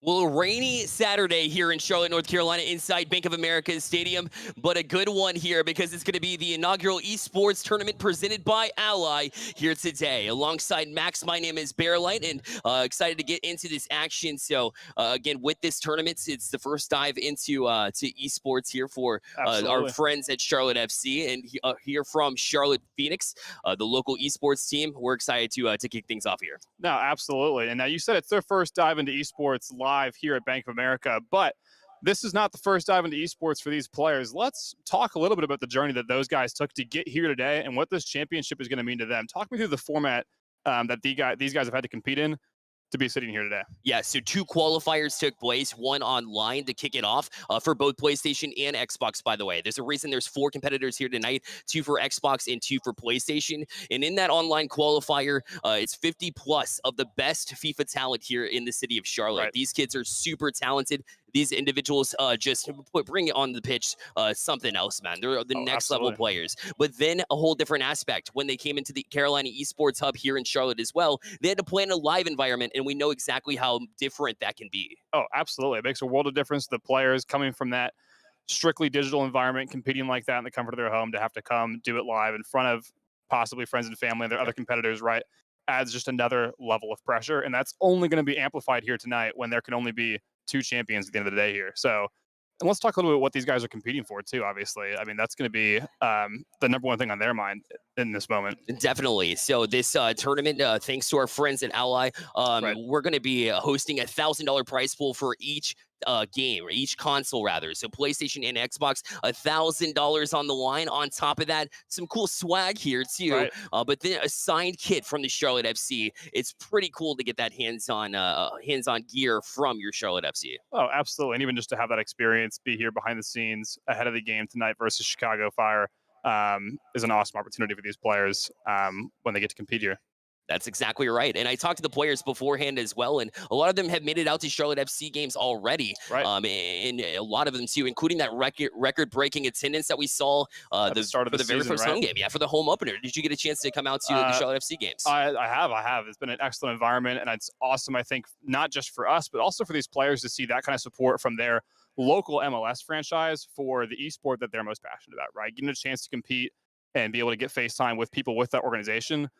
Well, a rainy Saturday here in Charlotte, North Carolina, inside Bank of America Stadium, but a good one here because it's going to be the inaugural esports tournament presented by Ally here today. Alongside Max, my name is Bearlight, and excited to get into this action. So, again, with this tournament, it's the first dive into to esports here for our Absolutely. friends at Charlotte FC, and here from Charlotte Phoenix, the local esports team. We're excited to kick things off here. No, absolutely. And now you said it's their first dive into esports live here at Bank of America, but this is not the first dive into esports for these players. Let's talk a little bit about the journey that those guys took to get here today and what this championship is going to mean to them. Talk me through the format that these guys have had to compete in to be sitting here today. Yeah, so two qualifiers took place, one online to kick it off for both PlayStation and Xbox, by the way. There's a reason there's four competitors here tonight, two for Xbox and two for PlayStation. And in that online qualifier, it's 50 plus of the best FIFA talent here in the city of Charlotte. Right. These kids are super talented. These individuals just bring it on the pitch, something else, man. They're the Oh, next level absolutely. players. But then a whole different aspect. When they came into the Carolina Esports Hub here in Charlotte as well, they had to play in a live environment, and we know exactly how different that can be. Oh, absolutely. It makes a world of difference. The players coming from that strictly digital environment, competing like that in the comfort of their home, to have to come do it live in front of possibly friends and family and their other competitors, right, adds just another level of pressure. And that's only going to be amplified here tonight when there can only be two champions at the end of the day here. So, and let's talk a little bit about what these guys are competing for too. Obviously, I mean that's going to be the number one thing on their mind in this moment. Definitely. So this tournament, thanks to our friends at Ally, Right. we're going to be hosting $1,000 prize pool for each game, or each console rather. So PlayStation and Xbox, $1,000 on the line. On top of that, some cool swag here too. Right. But then a signed kit from the Charlotte FC. It's pretty cool to get that hands-on gear from your Charlotte FC. Oh, absolutely. And even just to have that experience, be here behind the scenes ahead of the game tonight versus Chicago Fire is an awesome opportunity for these players when they get to compete here. That's exactly right. And I talked to the players beforehand as well, and a lot of them have made it out to Charlotte FC games already. Right. And a lot of them too, including that record-breaking attendance that we saw At the start of for the the very season, first right? home game. Yeah, for the home opener. Did you get a chance to come out to the Uh, Charlotte FC games? I have. It's been an excellent environment, and it's awesome. I think not just for us, but also for these players to see that kind of support from their local MLS franchise for the esport that they're most passionate about. Right, getting a chance to compete and be able to get FaceTime with people with that organization,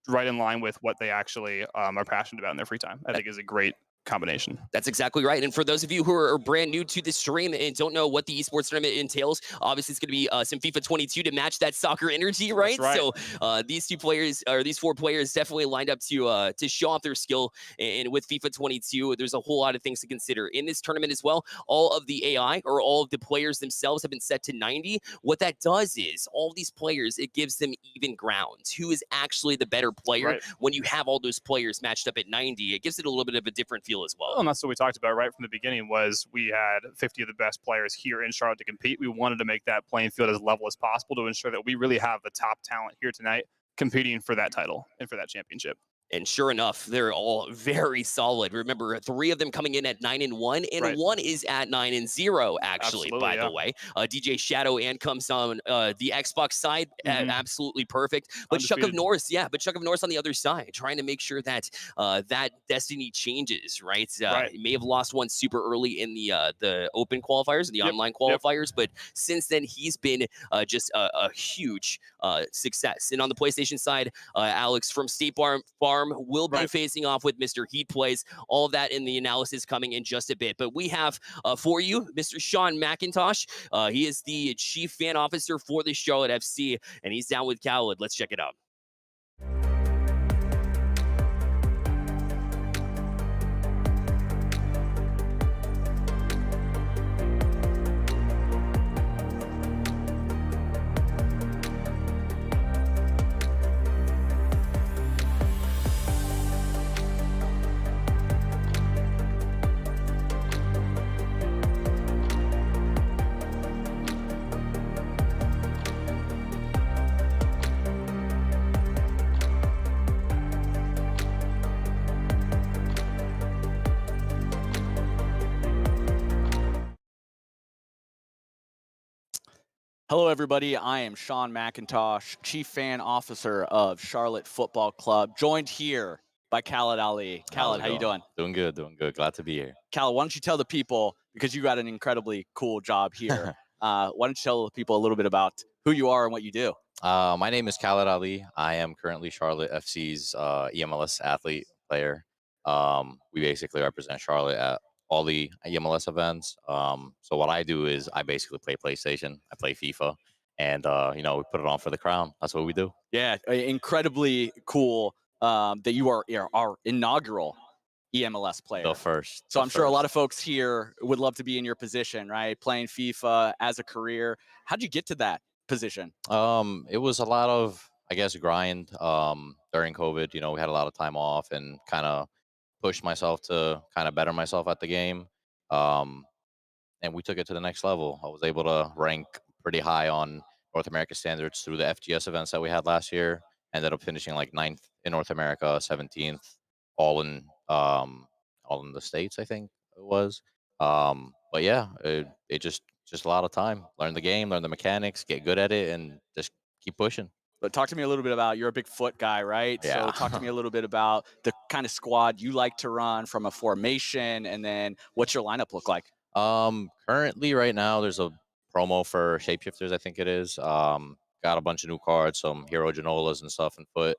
right in line with what they actually are passionate about in their free time. I think is a great combination. That's exactly right. And for those of you who are brand new to this stream and don't know what the esports tournament entails, obviously it's going to be some FIFA 22 to match that soccer energy, right? That's right. So these two players, or these four players, definitely lined up to show off their skill. And with FIFA 22, there's a whole lot of things to consider in this tournament as well. All of the AI, or all of the players themselves, have been set to 90. What that does is all of these players, it gives them even ground. Who is actually the better player Right. when you have all those players matched up at 90? It gives it a little bit of a different feel as Well, well. and that's what we talked about right from the beginning was we had 50 of the best players here in Charlotte to compete. We wanted to make that playing field as level as possible to ensure that we really have the top talent here tonight competing for that title and for that championship. And sure enough, they're all very solid. Remember, three of them coming in at 9-1, and Right. one is at 9-0. Actually, Absolutely, by the yeah. way, DJ Shadow and comes on the Xbox side, Mhm. absolutely perfect. But Chuck of Undefeated. North, yeah, but Chuck of North on the other side, trying to make sure that that destiny changes. Right, Right. he may have lost one super early in the open qualifiers and the Yep. online Yep. qualifiers, but since then he's been just a huge success. And on the PlayStation side, Alex from State Farm will be Right. facing off with Mr. Heat Plays. All of that in the analysis coming in just a bit. But we have for you Mr. Sean McIntosh. He is the chief fan officer for the Charlotte FC, and he's down with Khaled. Let's check it out. Hello, everybody. I am Sean McIntosh, Chief Fan Officer of Charlotte Football Club, joined here by Khaled Ali. Khaled, how you doing? Doing good, doing good. Glad to be here. Khaled, why don't you tell the people, because you got an incredibly cool job here, why don't you tell the people a little bit about who you are and what you do? My name is Khaled Ali. I am currently Charlotte FC's EMLS athlete player. We basically represent Charlotte at all the EMLS events. So what I do is I basically play PlayStation. I play FIFA, and we put it on for the crown. That's what we do. Yeah, incredibly cool that you are our inaugural EMLS player. The first. So I'm sure a lot of folks here would love to be in your position, right? Playing FIFA as a career. How'd you get to that position? It was a lot of, I guess, grind. During COVID, we had a lot of time off and kind of pushed myself to kind of better myself at the game. Um, and we took it to the next level. I was able to rank pretty high on North America standards through the FGS events that we had last year. Ended up finishing like 9th in North America, 17th, all in the states, I think it was. But yeah, it just a lot of time. Learn the game, learn the mechanics, get good at it, and just keep pushing. But talk to me a little bit about, you're a big foot guy, right? Yeah. So talk to me a little bit about the kind of squad you like to run from a formation, and then what's your lineup look like? Currently right now there's a promo for shapeshifters, I think it is. Got a bunch of new cards, some hero Genolas and stuff in foot.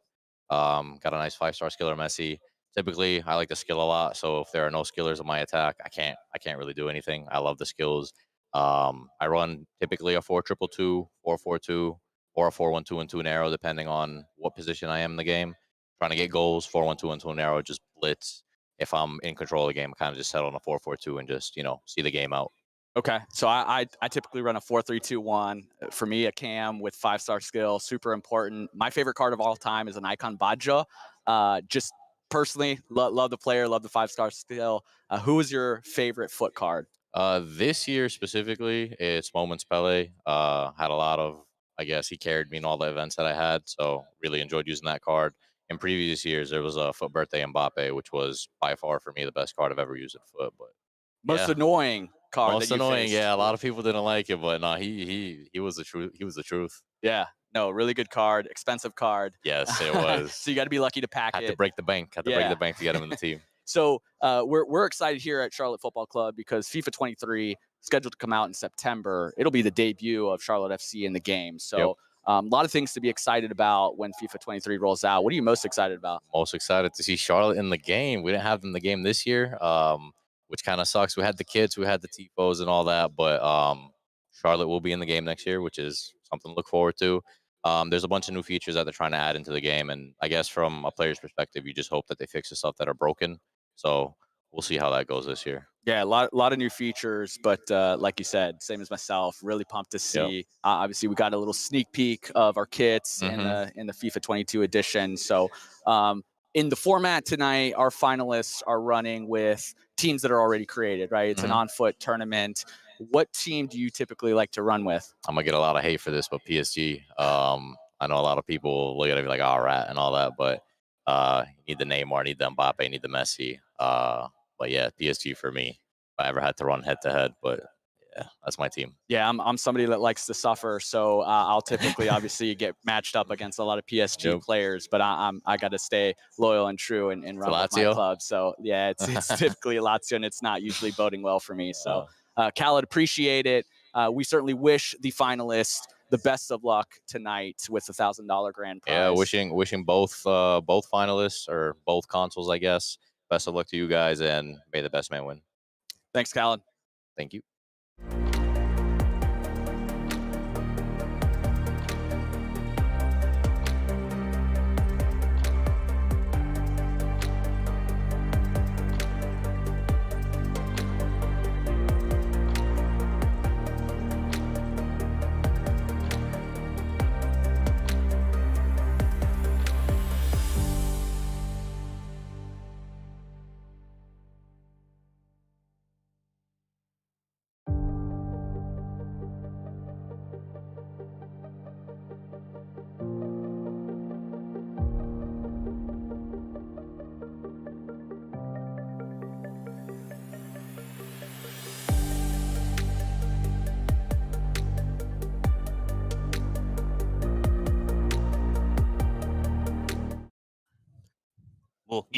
Got a nice 5-star skiller Messi. Typically I like to skill a lot, so if there are no skillers in my attack, I can't really do anything. I love the skills. I run typically a 4-2-2, 4-4-2, or a 4-1-2-2 and arrow, depending on what position I am in the game. Trying to get goals, 4-1-2-2 and arrow, just blitz. If I'm in control of the game, I kind of just settle on a 4-4-2 and just, see the game out. Okay, so I typically run a 4-3-2-1. For me, a cam with 5-star skill, super important. My favorite card of all time is an Icon Baja. Just personally, love the player, love the 5-star skill. Who is your favorite foot card? This year specifically, it's Moments Pele. Had a lot of, I guess, he carried me in all the events that I had, so really enjoyed using that card. In previous years, there was a Foot Birthday Mbappe, which was by far for me the best card I've ever used in foot. But Most yeah. annoying card. Most that you annoying, faced. yeah. A lot of people didn't like it, but no, he was the truth. He was the truth. Yeah, no, really good card, expensive card. Yes, it was. So you got to be lucky to pack Had it. to break the bank. Had to break the bank to get him in the team. So we're excited here at Charlotte Football Club because FIFA 23 scheduled to come out in September. It'll be the debut of Charlotte FC in the game. So a lot of things to be excited about when FIFA 23 rolls out. What are you most excited about? Most excited to see Charlotte in the game. We didn't have them in the game this year, which kind of sucks. We had the kids, we had the tifos and all that, but Charlotte will be in the game next year, which is something to look forward to. There's a bunch of new features that they're trying to add into the game, and I guess from a player's perspective, you just hope that they fix the stuff that are broken. So we'll see how that goes this year. Yeah, a lot of new features, but like you said, same as myself, really pumped to see. Obviously, we got a little sneak peek of our kits in the FIFA 22 edition. So in the format tonight, our finalists are running with teams that are already created, right? It's an on-foot tournament. What team do you typically like to run with? I'm gonna get a lot of hate for this, but PSG. I know a lot of people look at it like, "Oh, rat," and all that, but you need the Neymar, need the Mbappe, need the Messi. But yeah, PSG for me. If I ever had to run head to head, but yeah, that's my team. Yeah, I'm somebody that likes to suffer, so I'll typically obviously get matched up against a lot of PSG players, but I got to stay loyal and true and run with my club. So yeah, it's typically Lazio, and it's not usually boding well for me. So Khaled, appreciate it. We certainly wish the finalists the best of luck tonight with the $1,000 grand prize. Yeah, wishing both finalists or both consoles, I guess. Best of luck to you guys, and may the best man win. Thanks, Khaled. Thank you.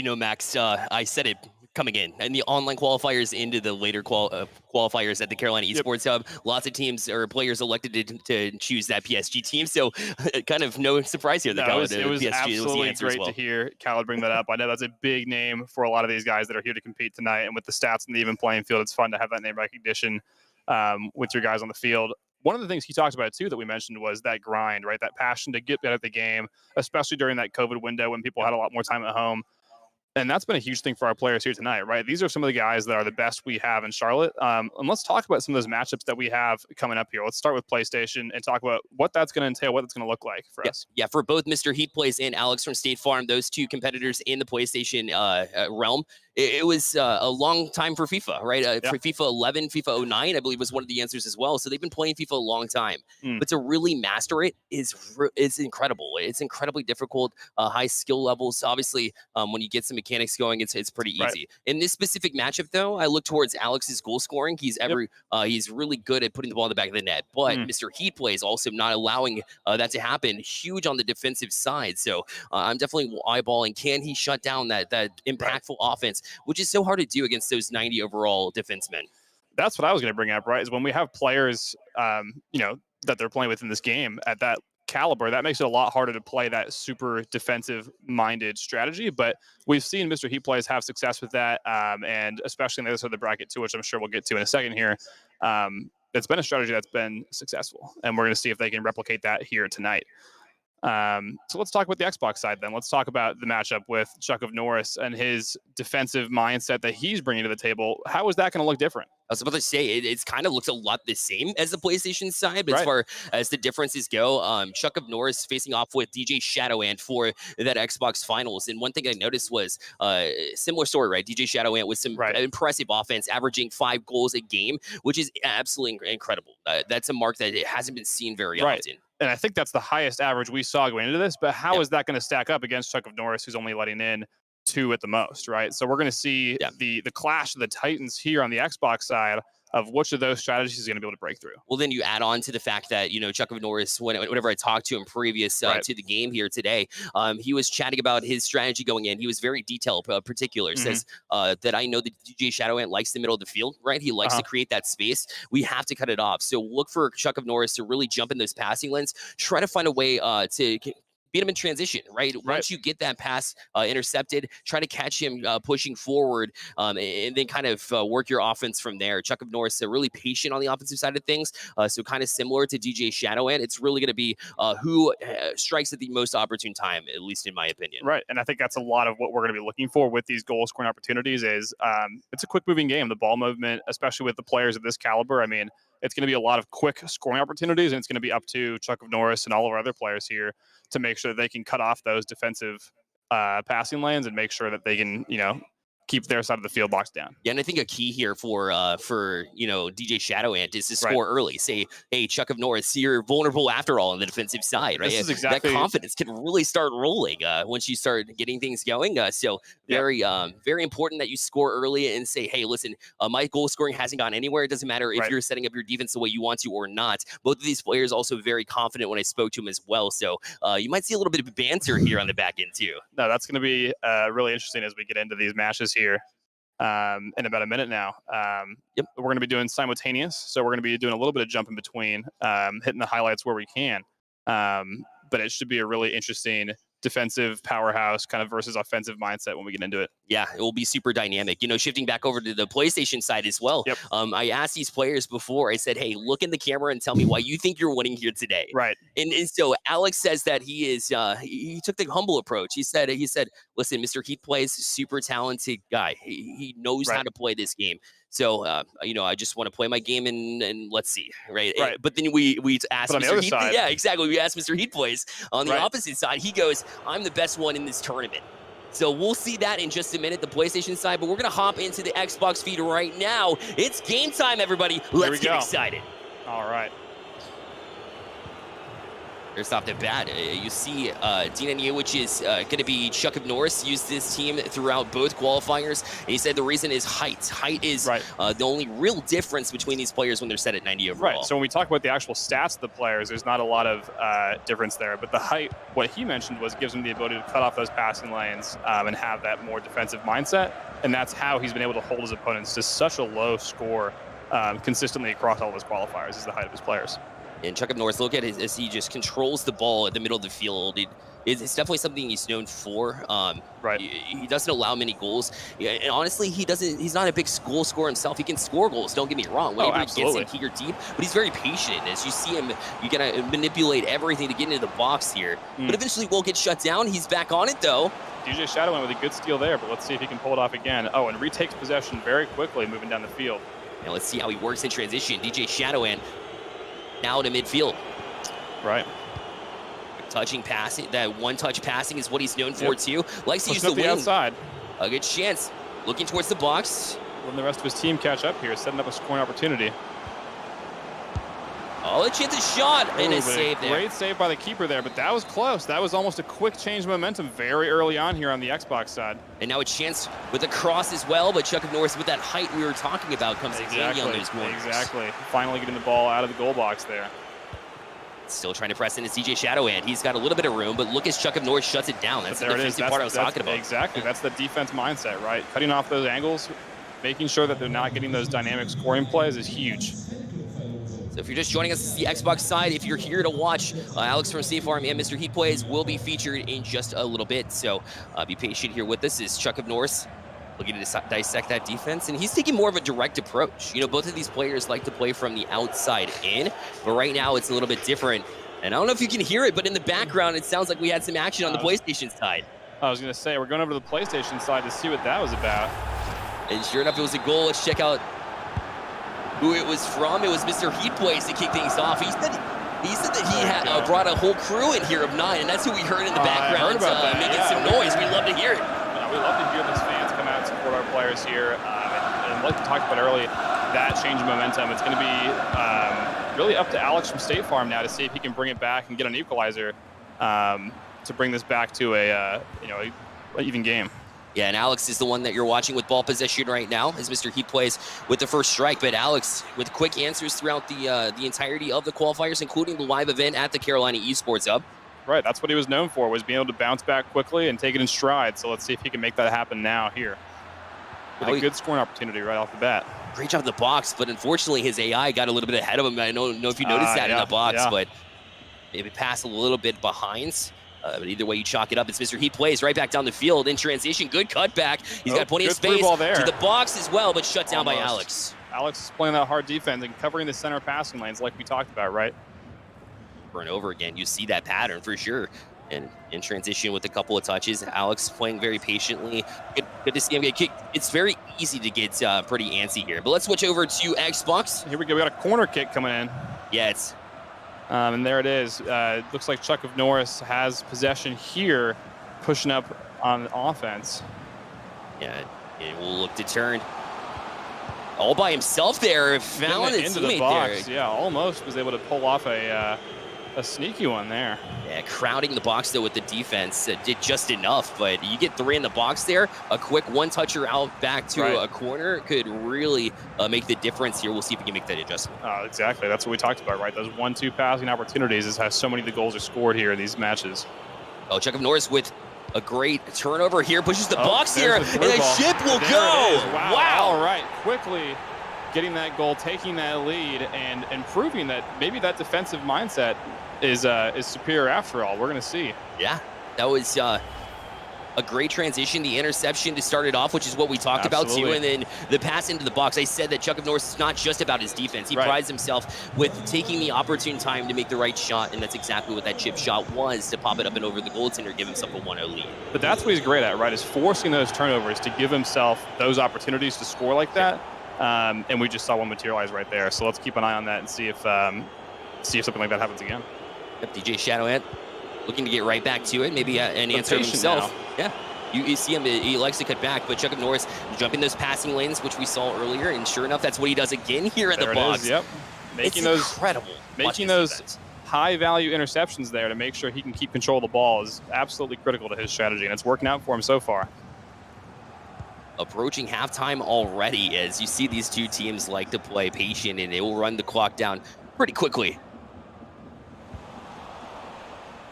Well, Max, I said it coming in, and the online qualifiers into the later qualifiers at the Carolina Esports Hub. Lots of teams or players elected to choose that PSG team, so kind of no surprise here. No, it was PSG absolutely was the great to hear Khaled bring that up. I know that's a big name for a lot of these guys that are here to compete tonight, and with the stats and the even playing field, it's fun to have that name recognition with your guys on the field. One of the things he talked about too that we mentioned was that grind, right? That passion to get better at the game, especially during that COVID window when people had a lot more time at home. And that's been a huge thing for our players here tonight, right? These are some of the guys that are the best we have in Charlotte. And let's talk about some of those matchups that we have coming up here. Let's start with PlayStation and talk about what that's going to entail, what it's going to look like for us. Yeah, for both Mr. Heat Plays and Alex from State Farm, those two competitors in the PlayStation realm, it was a long time for FIFA, right? For FIFA 11, FIFA 09, I believe was one of the answers as well. So they've been playing FIFA a long time. But to really master it is incredible. It's incredibly difficult, high skill levels. Obviously, when you get some mechanics going, it's pretty easy. Right. In this specific matchup, though, I look towards Alex's goal scoring. He's he's really good at putting the ball in the back of the net. But Mr. Heat Plays also not allowing that to happen. Huge on the defensive side. So I'm definitely eyeballing, can he shut down that impactful offense, which is so hard to do against those 90 overall defensemen. That's what I was going to bring up, right? Is when we have players, that they're playing with in this game at that caliber, that makes it a lot harder to play that super defensive-minded strategy. But we've seen Mr. Heat Plays have success with that, and especially in the other side of the bracket too, which I'm sure we'll get to in a second here. It's been a strategy that's been successful, and we're going to see if they can replicate that here tonight. So let's talk about the Xbox side then. Let's talk about the matchup with Chuck of Norris and his defensive mindset that he's bringing to the table. How is that going to look different? I was about to say, it's kind of looks a lot the same as the PlayStation side, but as far as the differences go, Chuck of Norris facing off with DJ Shadowant for that Xbox Finals. And one thing I noticed was similar story, right? DJ Shadowant with some impressive offense, averaging 5 goals a game, which is absolutely incredible. That's a mark that it hasn't been seen very often. And I think that's the highest average we saw going into this, but how is that going to stack up against Chuck of Norris, who's only letting in 2 at the most, right? So we're going to see the clash of the Titans here on the Xbox side of which of those strategies is going to be able to break through. Well, then you add on to the fact that, Chuck of Norris, whenever I talked to him previous to the game here today, he was chatting about his strategy going in. He was very detailed, particular. Says that I know that DJ Shadowant likes the middle of the field, right? He likes to create that space. We have to cut it off. So look for Chuck of Norris to really jump in those passing lanes, try to find a way to beat him in transition, right? Once you get that pass intercepted, try to catch him pushing forward, and then kind of work your offense from there. Chuck of Norris really patient on the offensive side of things, so kind of similar to DJ Shadowant. It's really going to be who strikes at the most opportune time, at least in my opinion. Right, and I think that's a lot of what we're going to be looking for with these goal scoring opportunities is it's a quick moving game. The ball movement, especially with the players of this caliber, I mean, it's going to be a lot of quick scoring opportunities, and it's going to be up to Chuck of Norris and all of our other players here to make sure that they can cut off those defensive passing lanes and make sure that they can, keep their side of the field boxed down. Yeah, and I think a key here for DJ Shadowant is to score early. Say, hey, Chuck of Norris, you're vulnerable after all on the defensive side, right? This is exactly that confidence can really start rolling once you start getting things going. So very important that you score early and say, hey, listen, my goal scoring hasn't gone anywhere. It doesn't matter if you're setting up your defense the way you want to or not. Both of these players also very confident when I spoke to them as well. So you might see a little bit of banter here on the back end too. No, that's going to be really interesting as we get into these matches here in about a minute now. We're going to be doing simultaneous, so we're going to be doing a little bit of jump in between, hitting the highlights where we can. But it should be a really interesting defensive powerhouse kind of versus offensive mindset when we get into it. Yeah, it will be super dynamic. Shifting back over to the PlayStation side as well. I asked these players before, I said, hey, look in the camera and tell me why you think you're winning here today. Right. And so Alex says that he is, he took the humble approach. He said, listen, Mr. Heat Plays, super talented guy. He knows how to play this game. So, I just want to play my game and let's see, right? But then we asked Mr. Heat. Yeah, exactly. We asked Mr. Heat Plays on the opposite side. He goes, I'm the best one in this tournament. So we'll see that in just a minute, the PlayStation side. But we're going to hop into the Xbox feed right now. It's game time, everybody. Let's get excited. All right. First off the bat, you see Dina which is going to be Chuck of Norris, used this team throughout both qualifiers. And he said the reason is height. Height is the only real difference between these players when they're set at 90 overall. Right, so when we talk about the actual stats of the players, there's not a lot of difference there. But the height, what he mentioned was gives him the ability to cut off those passing lanes and have that more defensive mindset. And that's how he's been able to hold his opponents to such a low score consistently across all of his qualifiers, is the height of his players. And Chuck of North, look at it as he just controls the ball at the middle of the field. It's definitely something he's known for. He doesn't allow many goals. And honestly, he's not a big goal scorer himself. He can score goals, don't get me wrong. Whenever he gets in key or deep, but he's very patient. As you see him, you gotta manipulate everything to get into the box here. But eventually will get shut down. He's back on it though. DJ Shadow went with a good steal there, but let's see if he can pull it off again. Oh, and retakes possession very quickly, moving down the field. Now let's see how he works in transition. DJ Shadowhan now to midfield. Right. Touching passing, that one-touch passing is what he's known for too. Likes to use the wing. Outside. A good chance. Looking towards the box. When the rest of his team catch up here, setting up a scoring opportunity. Oh, a chance, a shot, and a save there. Great save by the keeper there, but that was close. That was almost a quick change of momentum very early on here on the Xbox side. And now a chance with a cross as well, but Chuck of Norris with that height we were talking about comes in handy on those corners. Exactly. Finally getting the ball out of the goal box there. Still trying to press into CJ Shadowhand. He's got a little bit of room, but look as Chuck of Norris shuts it down. That's the defensive part I was talking about. Exactly. That's the defense mindset, right? Cutting off those angles, making sure that they're not getting those dynamic scoring plays is huge. So if you're just joining us, this is the Xbox side. If you're here to watch, Alex from State Farm and Mr. Heat Plays will be featured in just a little bit. So be patient here with us. Is Chuck of Norris looking to dissect that defense, and he's taking more of a direct approach. You know, both of these players like to play from the outside in, but right now it's a little bit different. And I don't know if you can hear it, but in the background, it sounds like we had some action on the PlayStation side. I was going to say, we're going over to the PlayStation side to see what that was about. And sure enough, it was a goal. Let's check out who it was from. It was Mr. Heat Plays to kick things off. He said that he had brought a whole crew in here of 9, and that's who we heard in the background making some noise. We love to hear it. We love to hear those fans come out and support our players here. And like we talked about earlier, that change of momentum, it's going to be really up to Alex from State Farm now to see if he can bring it back and get an equalizer to bring this back to a an even game. Yeah, and Alex is the one that you're watching with ball possession right now as Mr. Heat Plays with the first strike. But Alex with quick answers throughout the entirety of the qualifiers, including the live event at the Carolina Esports Hub. Right, that's what he was known for, was being able to bounce back quickly and take it in stride. So let's see if he can make that happen now here. With a good scoring opportunity right off the bat. Great job in the box, but unfortunately his AI got a little bit ahead of him. I don't know if you noticed that in the box, but maybe passed a little bit behind. But either way, you chalk it up. It's Mr. Heat Plays right back down the field in transition. Good cutback. He's got plenty of space to the box as well, but shut down by Alex. Alex is playing that hard defense and covering the center passing lanes like we talked about, right? Over and over again, you see that pattern for sure. And in transition with a couple of touches, Alex playing very patiently. Good to see him get kicked. It's very easy to get pretty antsy here. But let's switch over to Xbox. Here we go. We got a corner kick coming in. Yeah, it's and there it is. Looks like Chuck of Norris has possession here, pushing up on offense. Yeah, and we'll look to turn all by himself there. Found his into the teammate box. there. Yeah, almost was able to pull off a sneaky one there. Yeah, crowding the box though with the defense. Did just enough, but you get 3 in the box there. A quick one-toucher out back to a corner could really make the difference here. We'll see if we can make that adjustment. Exactly. That's what we talked about, right? Those 1-2 passing opportunities is how so many of the goals are scored here in these matches. Oh, Chuck of Norris with a great turnover here. Pushes the box here, and the ship will go. Wow. All right. Quickly getting that goal, taking that lead, and proving that maybe that defensive mindset is superior after all. We're going to see. Yeah, that was a great transition. The interception to start it off, which is what we talked about too, and then the pass into the box. I said that Chuck of Norris is not just about his defense. He prides himself with taking the opportune time to make the right shot, and that's exactly what that chip shot was, to pop it up and over the goaltender, give himself a 1-0 lead. But that's what he's great at, right, is forcing those turnovers to give himself those opportunities to score like that. And we just saw one materialize right there. So let's keep an eye on that and see if something like that happens again. Yep, DJ Shadowhead looking to get right back to it. Maybe an answer himself. Now. Yeah, you see him. He likes to cut back, but Chuck of Norris jumping those passing lanes, which we saw earlier, and sure enough, that's what he does again here in the box. Yep, It's incredible. Making those high-value interceptions there to make sure he can keep control of the ball is absolutely critical to his strategy, and it's working out for him so far. Approaching halftime already, as you see these two teams like to play patient, and they will run the clock down pretty quickly.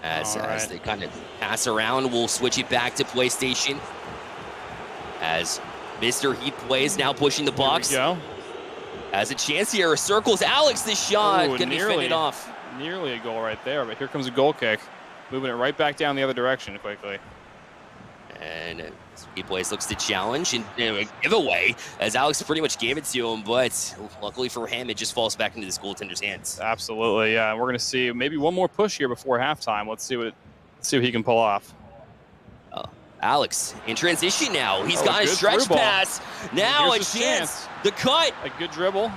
As they kind of pass around, we'll switch it back to PlayStation. As Mr. Heat plays, now pushing the box. Here we go. Has a chance here, circles Alex, the shot, gonna be fended off. Nearly a goal right there, but here comes a goal kick. Moving it right back down the other direction quickly. And Heat plays, looks to challenge and a giveaway, as Alex pretty much gave it to him, but luckily for him, it just falls back into this goaltender's hands. Absolutely, yeah. We're gonna see maybe one more push here before halftime. Let's see what he can pull off. Alex in transition now. He's got a stretch pass. Now a chance. The cut. A good dribble.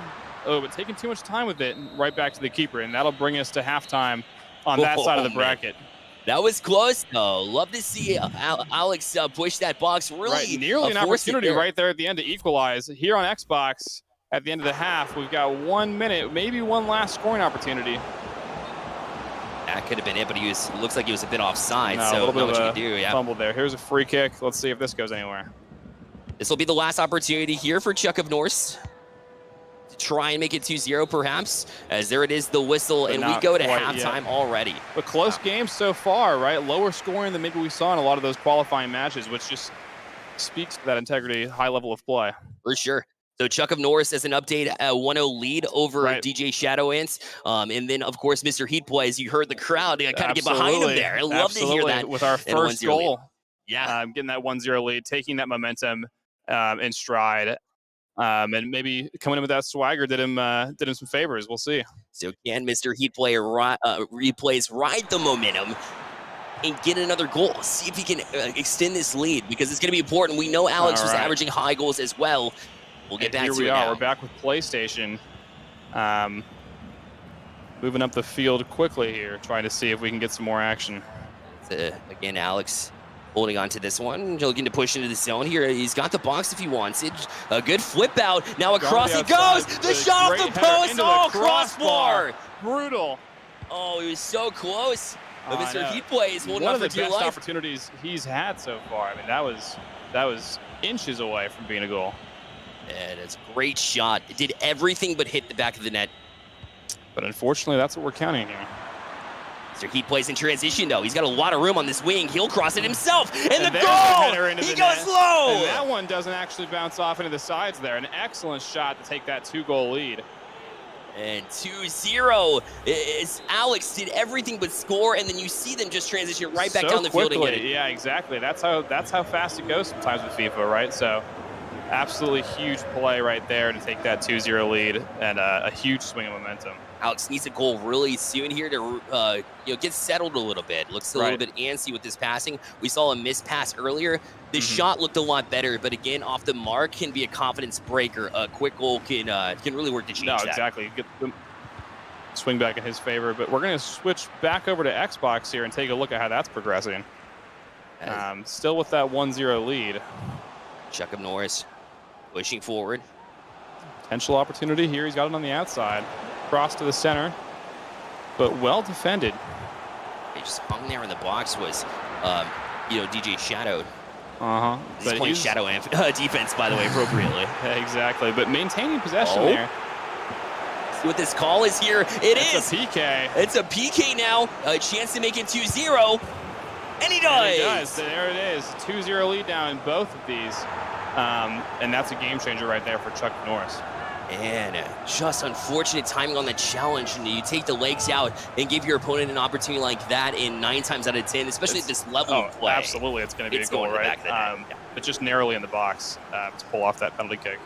Oh, but taking too much time with it. Right back to the keeper, and that'll bring us to halftime on that side of the bracket. That was close, though. Love to see Alex push that box. Really, nearly an opportunity right there at the end to equalize. Here on Xbox, at the end of the half, we've got 1 minute, maybe one last scoring opportunity. That could have been it, but looks like he was a bit offside, no, so a little bit not much of you can do. Yeah. Fumble there. Here's a free kick. Let's see if this goes anywhere. This will be the last opportunity here for Chuck of Norse to try and make it 2-0, perhaps, as there it is, the whistle, and we go to halftime already. But close games so far, right? Lower scoring than maybe we saw in a lot of those qualifying matches, which just speaks to that integrity, high level of play. For sure. So Chuck of Norris as an update, 1-0 lead over DJ Shadow Ants. And then, of course, Mr. Heat plays. You heard the crowd kind of get behind him there. I love to hear that. With our first goal. Yeah. Getting that 1-0 lead, taking that momentum in stride. And maybe coming in with that swagger did him some favors. We'll see. So can Mr. Heat player replays ride the momentum and get another goal? See if he can extend this lead, because it's going to be important. We know Alex was averaging high goals as well. We'll get back to it now. Here we are. We're back with PlayStation. Moving up the field quickly here, trying to see if we can get some more action. Again, Alex holding on to this one, looking to push into the zone here. He's got the box if he wants it. A good flip out. Now across he goes. The shot off the post. Oh, crossbar. Brutal. Oh, he was so close. But Mr. Heat plays holding on for dear life. One of the best opportunities he's had so far. I mean, that was inches away from being a goal. And it's a great shot. It did everything but hit the back of the net. But unfortunately, that's what we're counting here. Mr. Heat plays in transition, though. He's got a lot of room on this wing. He'll cross it himself. And the goal! He goes low! And that one doesn't actually bounce off into the sides there. An excellent shot to take that 2-goal lead. And 2-0. Alex did everything but score, and then you see them just transition right back down the field and get it. Yeah, exactly. That's how fast it goes sometimes with FIFA, right? So absolutely huge play right there to take that 2-0 lead, and a huge swing of momentum. Alex needs a goal really soon here to get settled a little bit. Looks a little bit antsy with this passing. We saw a missed pass earlier. The shot looked a lot better, but again, off the mark can be a confidence breaker. A quick goal can really work to change that. No, exactly. Get the swing back in his favor. But we're going to switch back over to Xbox here and take a look at how that's progressing. Still with that 1-0 lead. Chuck of Norris pushing forward. Potential opportunity here. He's got it on the outside. Cross to the center, but well defended. They just hung there in the box. Was DJ shadowed. He's playing shadow defense, by the way, appropriately. Exactly, but maintaining possession there. See what this call is here. It's a PK. It's a PK now. A chance to make it 2-0, and he does. And he does. There it is. 2-0 lead now in both of these, and that's a game changer right there for Chuck Norris. And just unfortunate timing on the challenge. And you take the legs out and give your opponent an opportunity like that in 9 times out of 10, especially at this level of play. Absolutely, it's going to be a goal, right? But just narrowly in the box to pull off that penalty kick.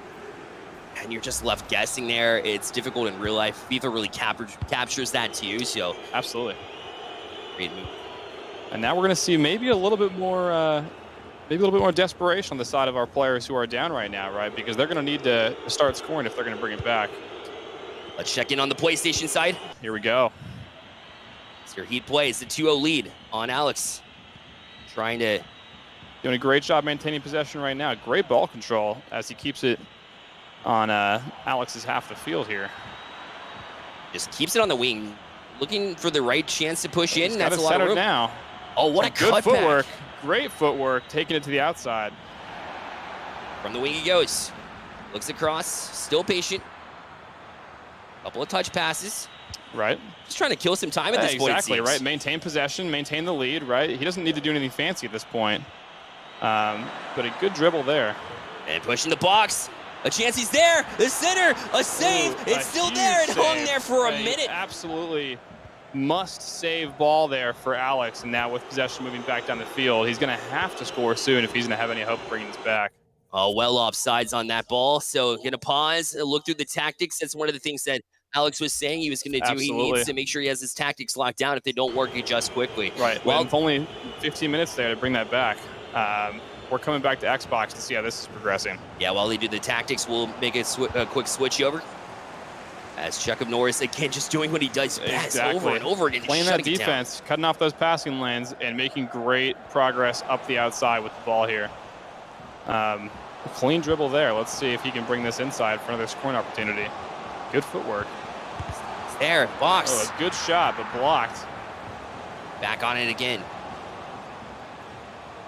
And you're just left guessing there. It's difficult in real life. FIFA really captures that too. So absolutely, great move. And now we're going to see maybe a little bit more. Maybe a little bit more desperation on the side of our players who are down right now, right? Because they're going to need to start scoring if they're going to bring it back. Let's check in on the PlayStation side. Here we go. Mr. Heat plays the 2-0 lead on Alex. Doing a great job maintaining possession right now. Great ball control as he keeps it on Alex's half of the field here. Just keeps it on the wing. looking for the right chance to push in. That's a lot center of room. now. Oh, what a good cutback. footwork. Great footwork, taking it to the outside. From the wing he goes. Looks across, still patient. Couple of touch passes. Right. Just trying to kill some time at this point. Exactly, right. Maintain possession, maintain the lead, right? He doesn't need to do anything fancy at this point. But a good dribble there. And pushing the box. A chance he's there. The center, a save. Ooh, it's still there. It hung there for a minute. Absolutely must-save ball there for Alex. And now with possession moving back down the field, he's going to have to score soon if he's going to have any hope of bringing this back. Oh, well offsides on that ball. So going to pause, look through the tactics. That's one of the things that Alex was saying he was going to do. Absolutely. He needs to make sure he has his tactics locked down. If they don't work, adjust quickly. Right. Well, with only 15 minutes there to bring that back. We're coming back to Xbox to see how this is progressing. Yeah, while they do the tactics, we'll make a quick switch over. As Chuck of Norris, again, just doing what he does best over and over again. Playing that defense, cutting off those passing lanes, and making great progress up the outside with the ball here. A clean dribble there. Let's see if he can bring this inside for another scoring opportunity. Good footwork. It's there, box. Oh, a good shot, but blocked. Back on it again.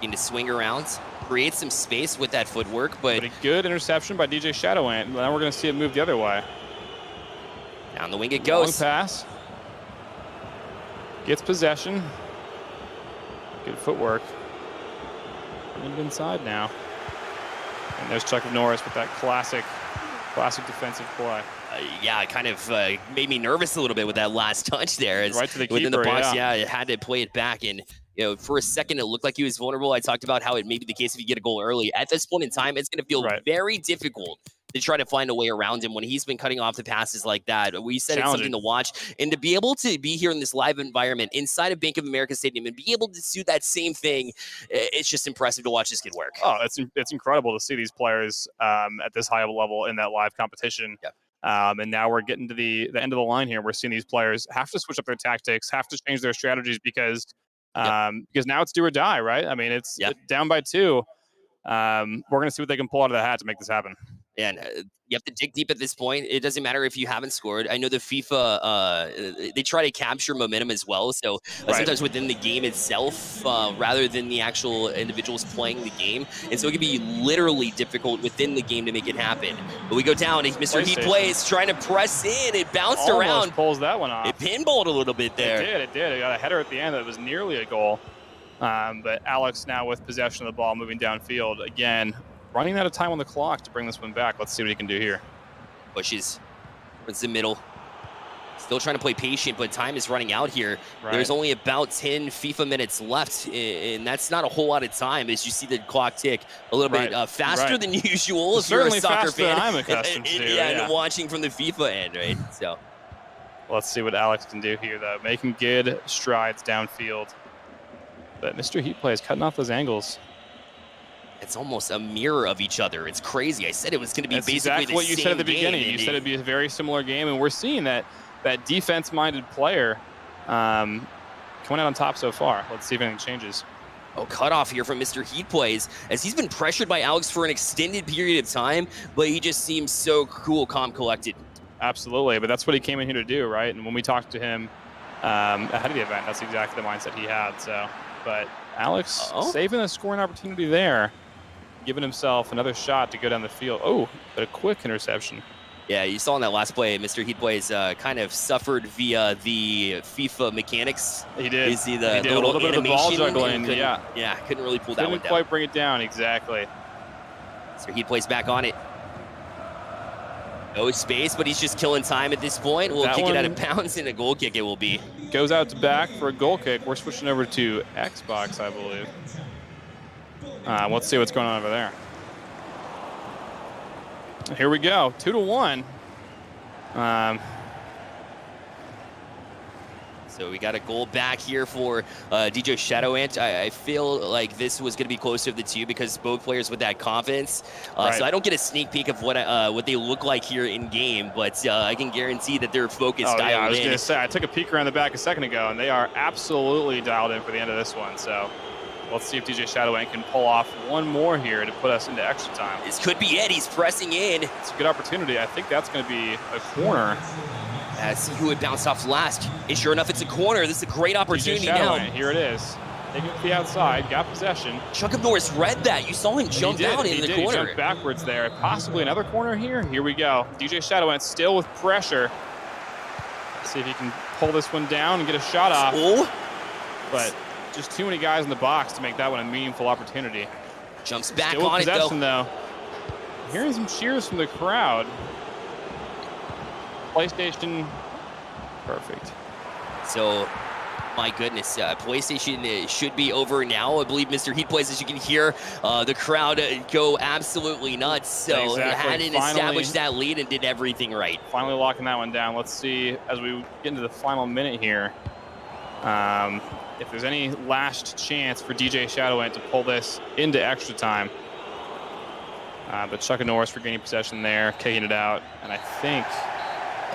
Need to swing around, create some space with that footwork, but a good interception by DJ Shadowant. Now we're going to see it move the other way. Down the wing it goes. Long pass. Gets possession. Good footwork. Moved inside now. And there's Chuck of Norris with that classic defensive play. Yeah, it kind of made me nervous a little bit with that last touch there. As right to the keeper, within the box, yeah, it had to play it back. And for a second, it looked like he was vulnerable. I talked about how it may be the case if you get a goal early. At this point in time, it's going to feel very difficult to try to find a way around him when he's been cutting off the passes like that. We said it's something to watch. And to be able to be here in this live environment inside of Bank of America Stadium and be able to do that same thing, it's just impressive to watch this kid work. Oh, it's incredible to see these players at this high of a level in that live competition. Yep. And now we're getting to the end of the line here. We're seeing these players have to switch up their tactics, have to change their strategies because now it's do or die, right? I mean, it's down by 2. We're going to see what they can pull out of the hat to make this happen. And you have to dig deep at this point. It doesn't matter if you haven't scored. I know the FIFA, they try to capture momentum as well. So sometimes within the game itself, rather than the actual individuals playing the game. And so it can be literally difficult within the game to make it happen. But we go down. Mr. Heat plays, trying to press in. It bounced around. Pulls that one off. It pinballed a little bit there. It did. It got a header at the end that was nearly a goal. But Alex now with possession of the ball, moving downfield again. Running out of time on the clock to bring this one back. Let's see what he can do here. Pushes towards the middle. Still trying to play patient, but time is running out here. There's only about 10 FIFA minutes left, and that's not a whole lot of time as you see the clock tick a little bit faster than usual if you're a soccer fan. I'm accustomed to. And watching from the FIFA end, right? So let's see what Alex can do here, though. Making good strides downfield. But Mr. Heat Play is cutting off those angles. It's almost a mirror of each other. It's crazy. I said it was going to be basically exactly the same what you said at the beginning. game. You said it'd be a very similar game, and we're seeing that defense-minded player coming out on top so far. Let's see if anything changes. Oh, cutoff here from Mr. Heat Plays, as he's been pressured by Alex for an extended period of time, but he just seems so cool, calm, collected. Absolutely, but that's what he came in here to do, right? And when we talked to him ahead of the event, that's exactly the mindset he had. So, but Alex saving a scoring opportunity there, giving himself another shot to go down the field. Oh, but a quick interception. Yeah, you saw in that last play, Mr. Heat Plays kind of suffered via the FIFA mechanics. He did. You see the a little bit of the ball juggling. Yeah, couldn't really pull that one down. Couldn't quite bring it down, exactly. Mr. Heat Plays back on it. No space, but he's just killing time at this point. We'll kick it out of bounds, and a goal kick it will be. Goes out to back for a goal kick. We're switching over to Xbox, I believe. Let's see what's going on over there. Here we go, 2-1. So we got a goal back here for DJ Shadowant. I feel like this was going to be closer of the two because both players with that confidence. So I don't get a sneak peek of what they look like here in game, but I can guarantee that they're focused, dialed in. I was going to say, I took a peek around the back a second ago, and they are absolutely dialed in for the end of this one. So let's see if DJ Shadowant can pull off one more here to put us into extra time. This could be it. He's pressing in. It's a good opportunity. I think that's going to be a corner. See who would bounce off last. And sure enough, it's a corner. This is a great opportunity now. Here it is. Taking it to the outside, got possession. Chuck of Norris read that. You saw him jump out in the corner. He jumped backwards there. Possibly another corner here. Here we go. DJ Shadowant still with pressure. Let's see if he can pull this one down and get a shot off. Oh. But just too many guys in the box to make that one a meaningful opportunity. Jumps back still on it, though. Hearing some cheers from the crowd. PlayStation, perfect. So, my goodness, PlayStation should be over now. I believe Mr. Heat Plays, as you can hear, the crowd go absolutely nuts. So, hadn't established that lead and did everything right. Finally locking that one down. Let's see, as we get into the final minute here, if there's any last chance for DJ Shadowant to pull this into extra time. But Chuck and Norris regaining possession there, kicking it out, and I think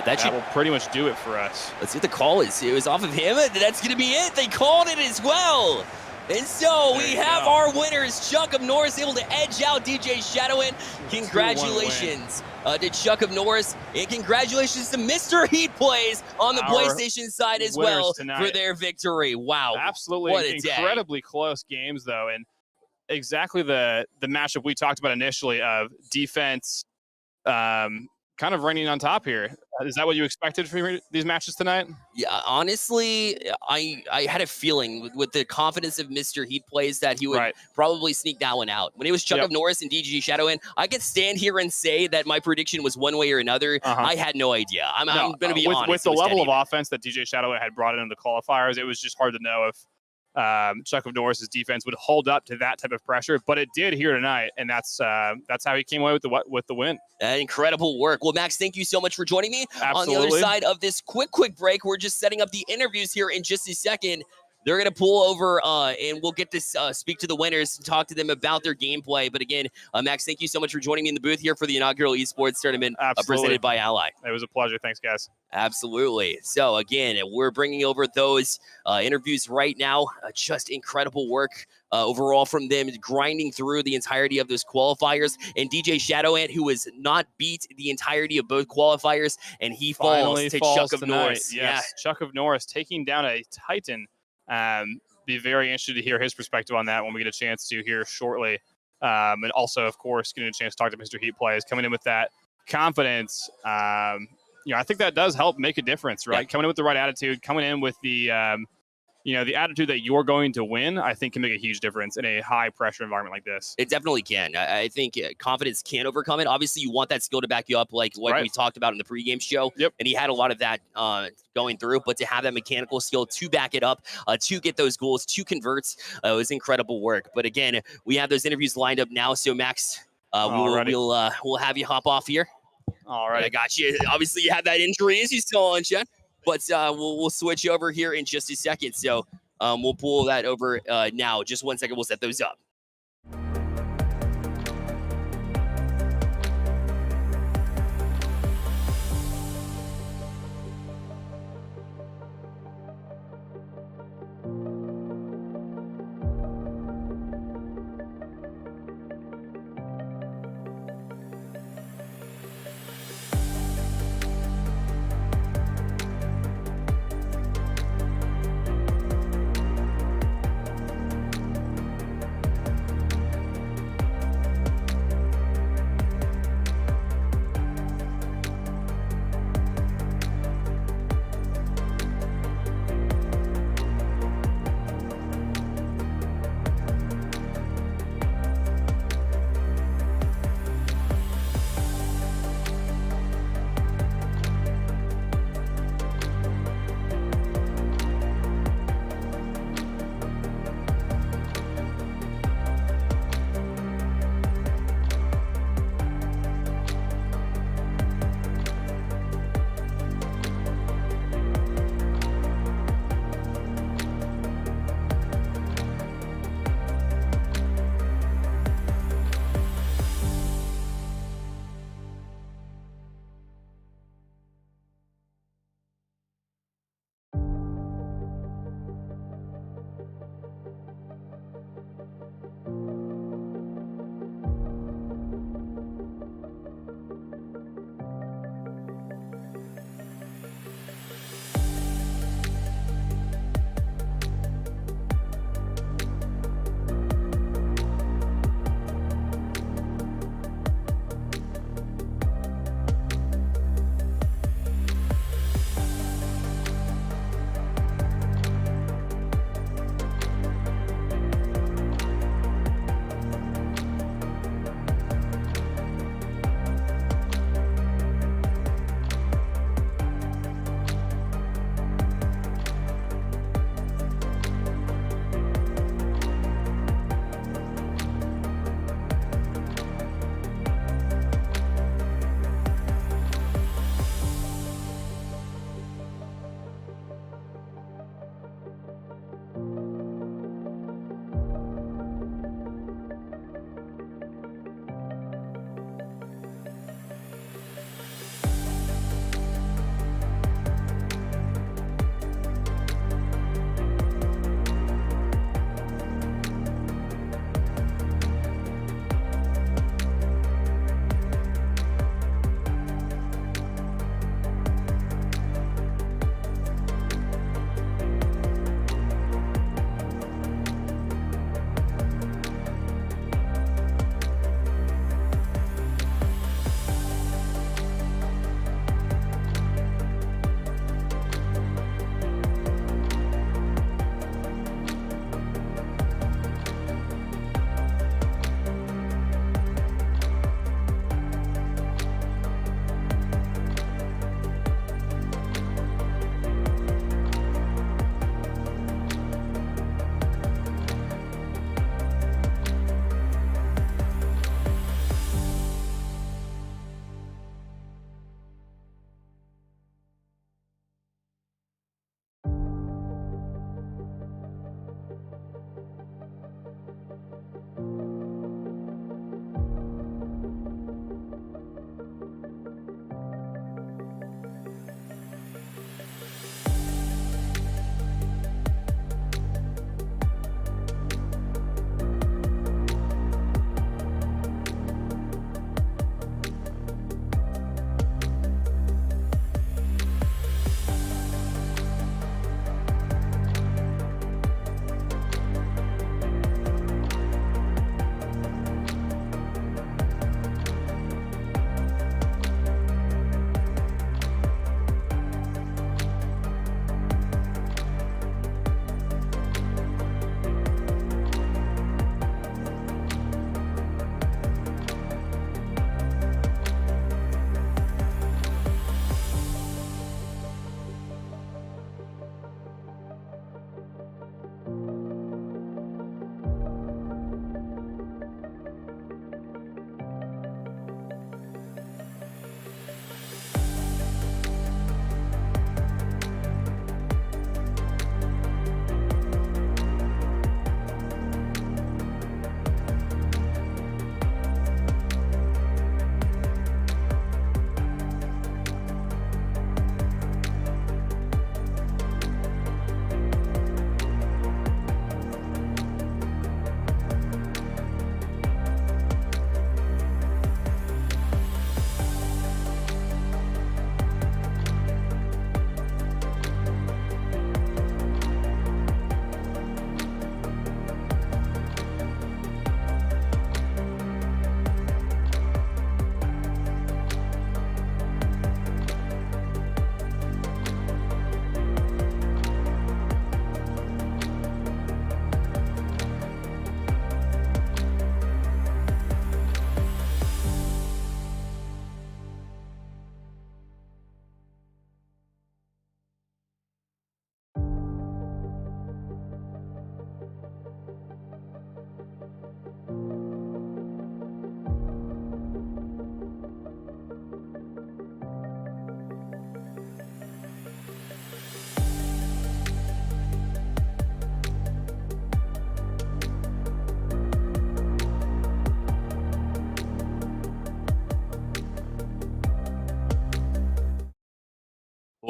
that will pretty much do it for us. Let's see what the call is. It was off of him. That's going to be it. They called it as well. And so we have our winners. Chuck of Norris able to edge out DJ Shadowant. Congratulations to Chuck of Norris. And congratulations to Mr. Heat Plays on the PlayStation side as well for their victory. Wow. Absolutely. What a incredibly close games, though. And exactly the matchup we talked about initially of defense kind of reigning on top here. Is that what you expected from these matches tonight? Yeah, honestly, I had a feeling with the confidence of Mr. Heat Plays that he would probably sneak that one out. When it was Chuck of Norris and DJ Shadowant, I could stand here and say that my prediction was one way or another. I had no idea. I'm going to be honest. With the level of offense that DJ Shadowant had brought into the qualifiers, it was just hard to know if Chuck of Norris's defense would hold up to that type of pressure, but it did here tonight, and that's how he came away with the win. Incredible work. Well, Max, thank you so much for joining me. Absolutely. On the other side of this quick break, we're just setting up the interviews here in just a second. They're going to pull over, and we'll get to speak to the winners and talk to them about their gameplay. But again, Max, thank you so much for joining me in the booth here for the inaugural esports tournament presented by Ally. It was a pleasure. Thanks, guys. Absolutely. So again, we're bringing over those interviews right now. Just incredible work overall from them, grinding through the entirety of those qualifiers. And DJ Shadowant, who was not beat the entirety of both qualifiers, and he falls to Chuck of Norris. Yes, Chuck of Norris taking down a Titan. Be very interested to hear his perspective on that when we get a chance to here shortly. And also, of course, getting a chance to talk to Mr. Heat Plays, coming in with that confidence. I think that does help make a difference, right? Coming in with the right attitude, coming in with the the attitude that you're going to win, I think can make a huge difference in a high pressure environment like this. It definitely can. I think confidence can overcome it. Obviously, you want that skill to back you up, like what we talked about in the pregame show. And he had a lot of that going through, but to have that mechanical skill to back it up, to get those goals, to convert, was incredible work. But again, we have those interviews lined up now. So Max, we'll have you hop off here. All right. I got you. Obviously, you have that injury as you still on, Chad. But we'll switch over here in just a second. So we'll pull that over now. Just 1 second. We'll set those up.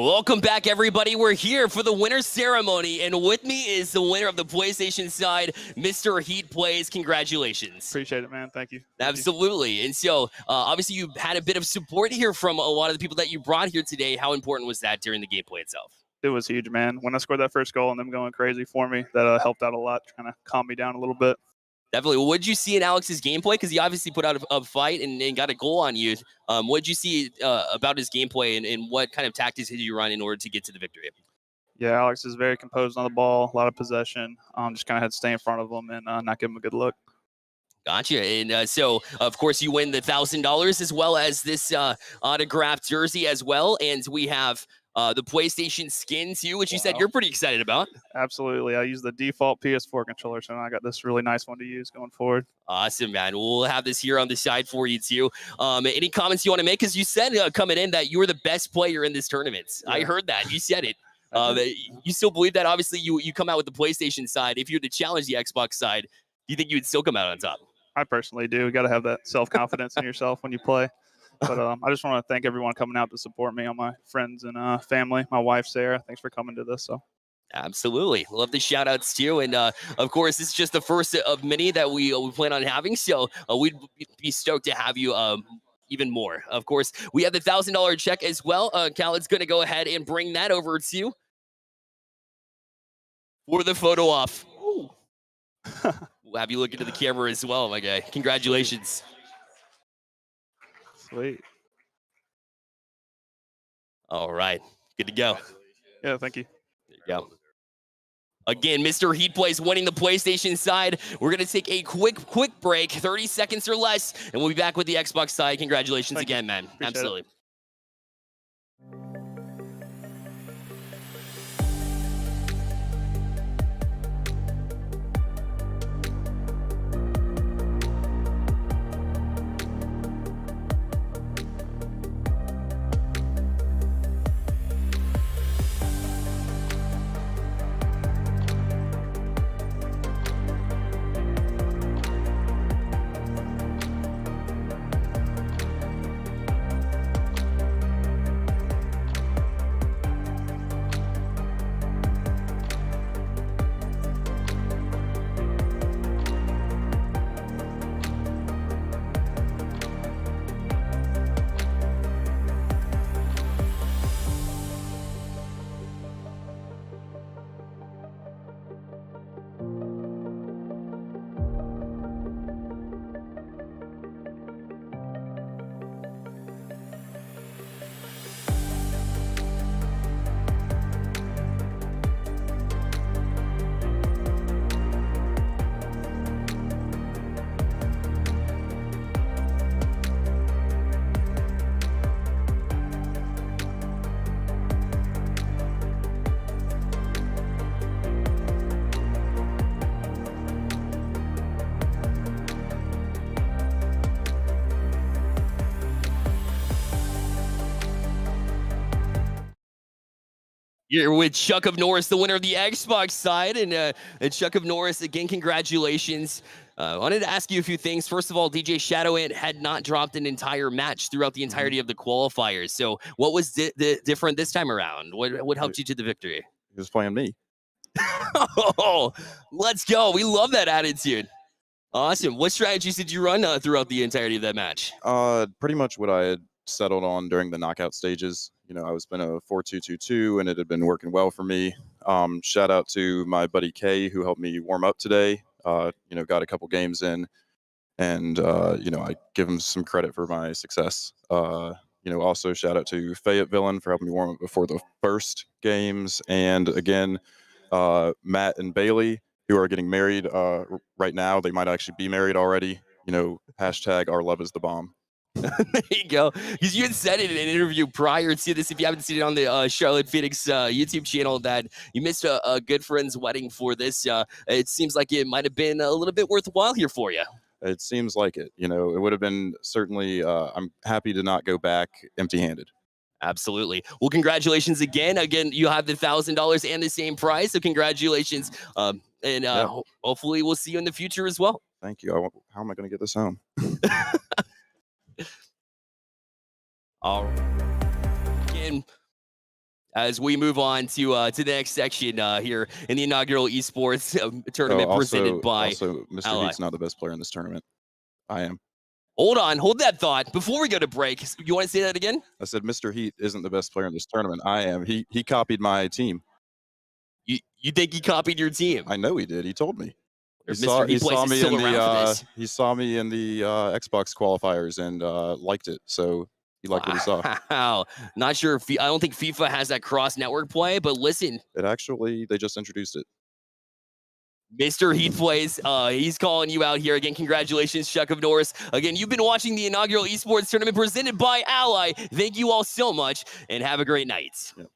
Welcome back, everybody. We're here for the winner's ceremony, and with me is the winner of the PlayStation side, Mr. Heat Plays. Congratulations. Appreciate it, man. Thank you. Absolutely. And so, obviously, you had a bit of support here from a lot of the people that you brought here today. How important was that during the gameplay itself? It was huge, man. When I scored that first goal and them going crazy for me, that helped out a lot, trying to calm me down a little bit. Definitely. What did you see in Alex's gameplay? Because he obviously put out a fight and got a goal on you. What did you see about his gameplay, and what kind of tactics did you run in order to get to the victory? Yeah, Alex is very composed on the ball, a lot of possession. Just kind of had to stay in front of him and not give him a good look. Gotcha. And so, of course, you win the $1,000 as well as this autographed jersey as well. And we have the PlayStation skin too, which you said you're pretty excited about. Absolutely. I use the default PS4 controller, so I got this really nice one to use going forward. Awesome, man. We'll have this here on the side for you too. Any comments you want to make? Because you said coming in that you were the best player in this tournament. Yeah. I heard that. You said it. You still believe that? Obviously, you come out with the PlayStation side. If you were to challenge the Xbox side, do you think you would still come out on top? I personally do. You got to have that self-confidence in yourself when you play. But I just want to thank everyone coming out to support me, all my friends and family. My wife, Sarah, thanks for coming to this. So. Absolutely. Love the shout outs too. And of course, this is just the first of many that we plan on having. So we'd be stoked to have you even more. Of course, we have the $1,000 check as well. Khaled's going to go ahead and bring that over to you for the photo off. We'll have you look into the camera as well, my guy. Congratulations. Sweet. All right. Good to go. Yeah, thank you. There you go. Again, Mr. Heat Plays winning the PlayStation side. We're going to take a quick break, 30 seconds or less, and we'll be back with the Xbox side. Congratulations Thank again, you. man. Appreciate Absolutely. It. You're with Chuck of Norris, the winner of the Xbox side. And Chuck of Norris, again, congratulations. I wanted to ask you a few things. First of all, DJ Shadowant had not dropped an entire match throughout the entirety of the qualifiers. So what was different this time around? What helped you to the victory? He was playing me. Oh, let's go. We love that attitude. Awesome. What strategies did you run throughout the entirety of that match? Pretty much what I had settled on during the knockout stages. You know, I was been a 4-2-2-2, and it had been working well for me. Shout out to my buddy Kay, who helped me warm up today. You know, got a couple games in, and you know, I give him some credit for my success. You know, also shout out to Fayetteville for helping me warm up before the first games, and again, Matt and Bailey, who are getting married right now. They might actually be married already. You know, hashtag our love is the bomb. There you go. Because you had said it in an interview prior to this, if you haven't seen it on the Charlotte Phoenix YouTube channel, that you missed a good friend's wedding for this. It seems like it might have been a little bit worthwhile here for you. It seems like it. You know, it would have been certainly, I'm happy to not go back empty-handed. Absolutely. Well, congratulations again. Again, you have the $1,000 and the same prize. So congratulations. Hopefully we'll see you in the future as well. Thank you. How am I going to get this home? All right. Again, as we move on to the next section here in the inaugural esports tournament presented by also, Mr. Ally. Heat's not the best player in this tournament. I am. Hold that thought. Before we go to break, you want to say that again? I said Mr. Heat isn't the best player in this tournament. I am. He copied my team. You think he copied your team? I know he did. He told me. He Mr. Heat saw is me still in around for this. he saw me in the Xbox qualifiers and liked it. So he liked what he saw. Wow. Not sure if I don't think FIFA has that cross network play, but listen, It actually, they just introduced it. Mr. Heat plays. He's calling you out here again. Congratulations, Chuck of Norris. Again, you've been watching the inaugural esports tournament presented by Ally. Thank you all so much, and have a great night. Yep.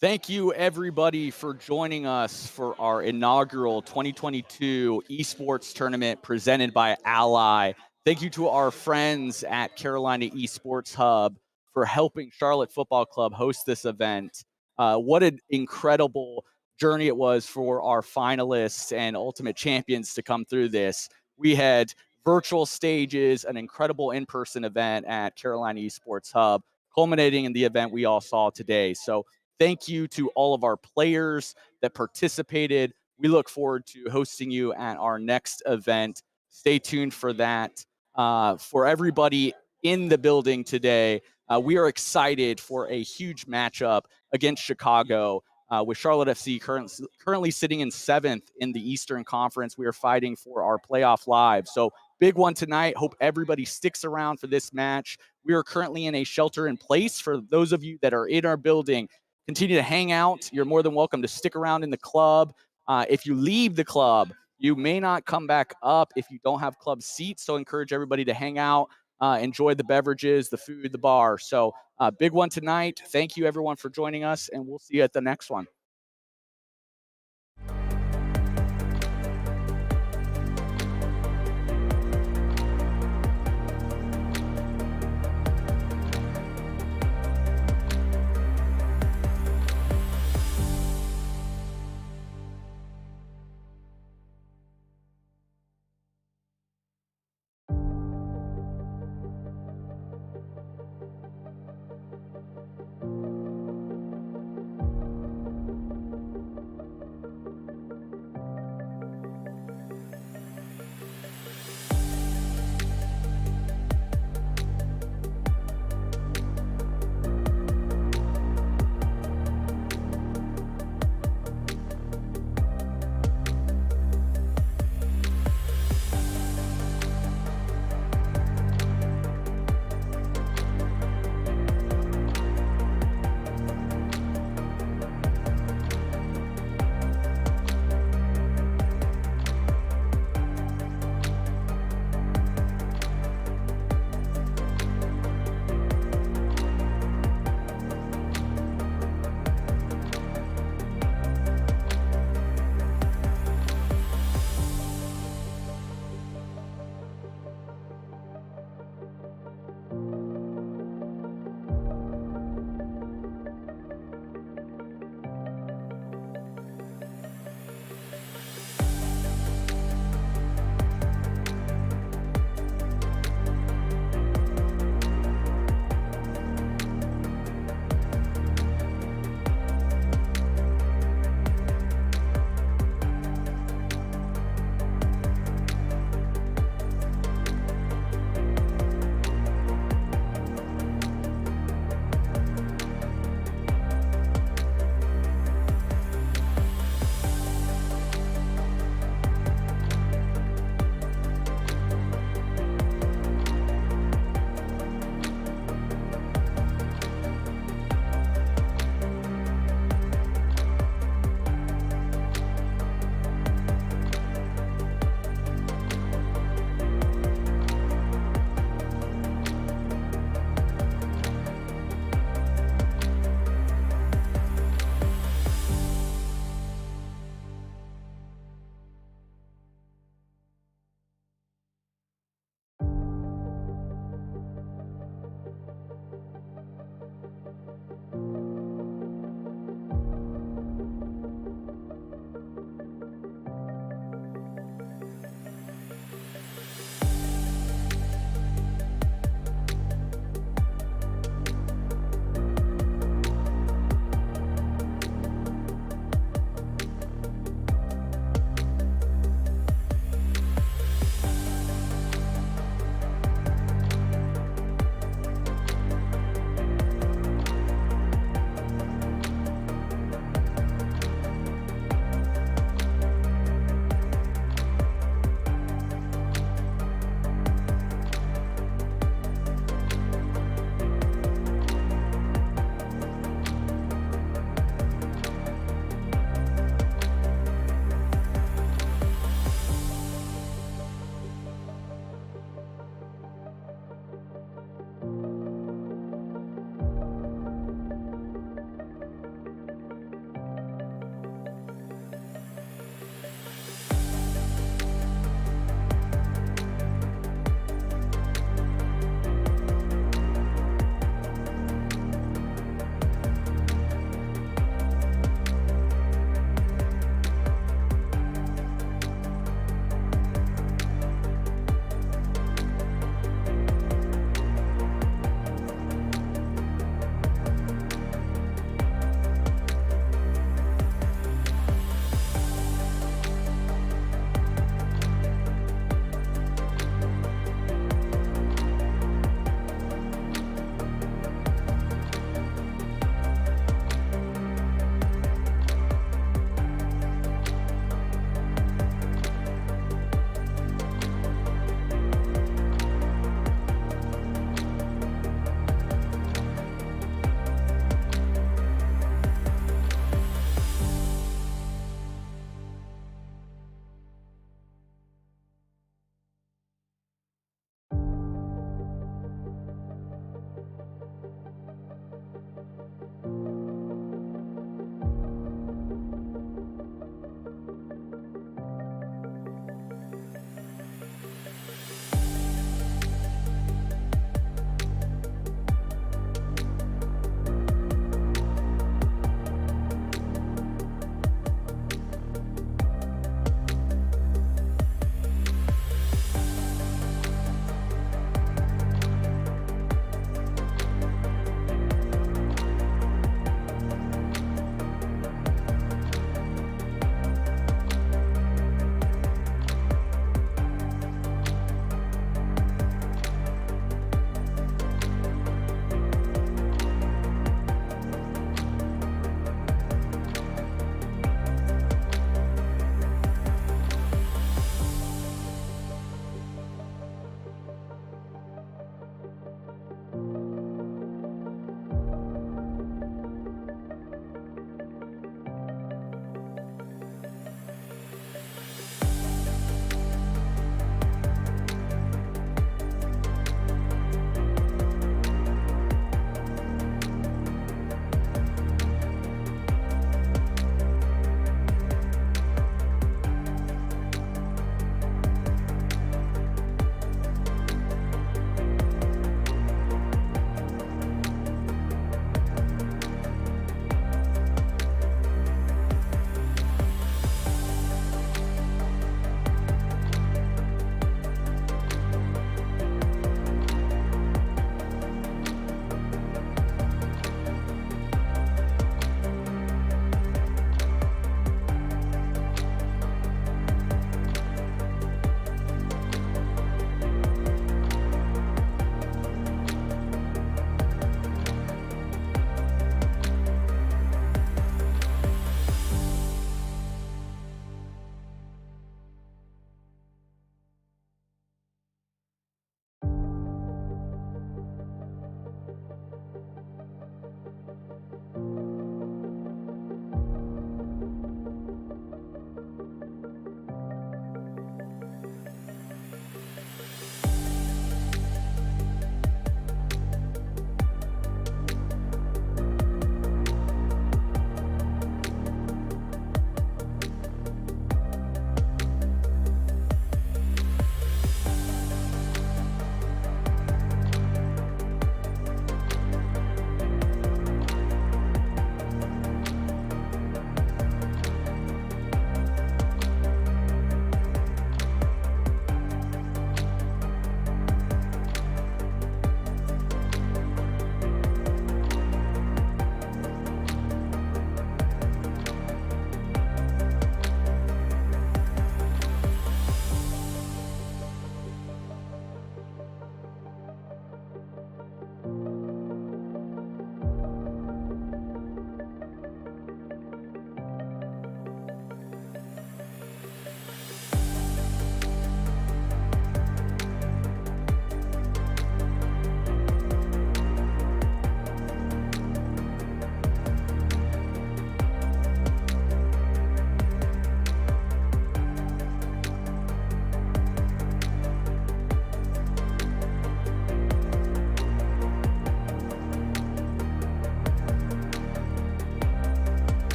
Thank you, everybody, for joining us for our inaugural 2022 esports tournament presented by Ally. Thank you to our friends at Carolina Esports Hub for helping Charlotte Football Club host this event. What an incredible journey it was for our finalists and ultimate champions to come through this. We had virtual stages, an incredible in-person event at Carolina Esports Hub, culminating in the event we all saw today. So thank you to all of our players that participated. We look forward to hosting you at our next event. Stay tuned for that. For everybody in the building today, we are excited for a huge matchup against Chicago. With Charlotte FC currently sitting in 7th in the Eastern Conference. We are fighting for our playoff lives. So big one tonight. Hope everybody sticks around for this match. We are currently in a shelter in place. For those of you that are in our building, continue to hang out. You're more than welcome to stick around in the club. If you leave the club, you may not come back up if you don't have club seats. So encourage everybody to hang out, enjoy the beverages, the food, the bar. So big one tonight. Thank you, everyone, for joining us, and we'll see you at the next one.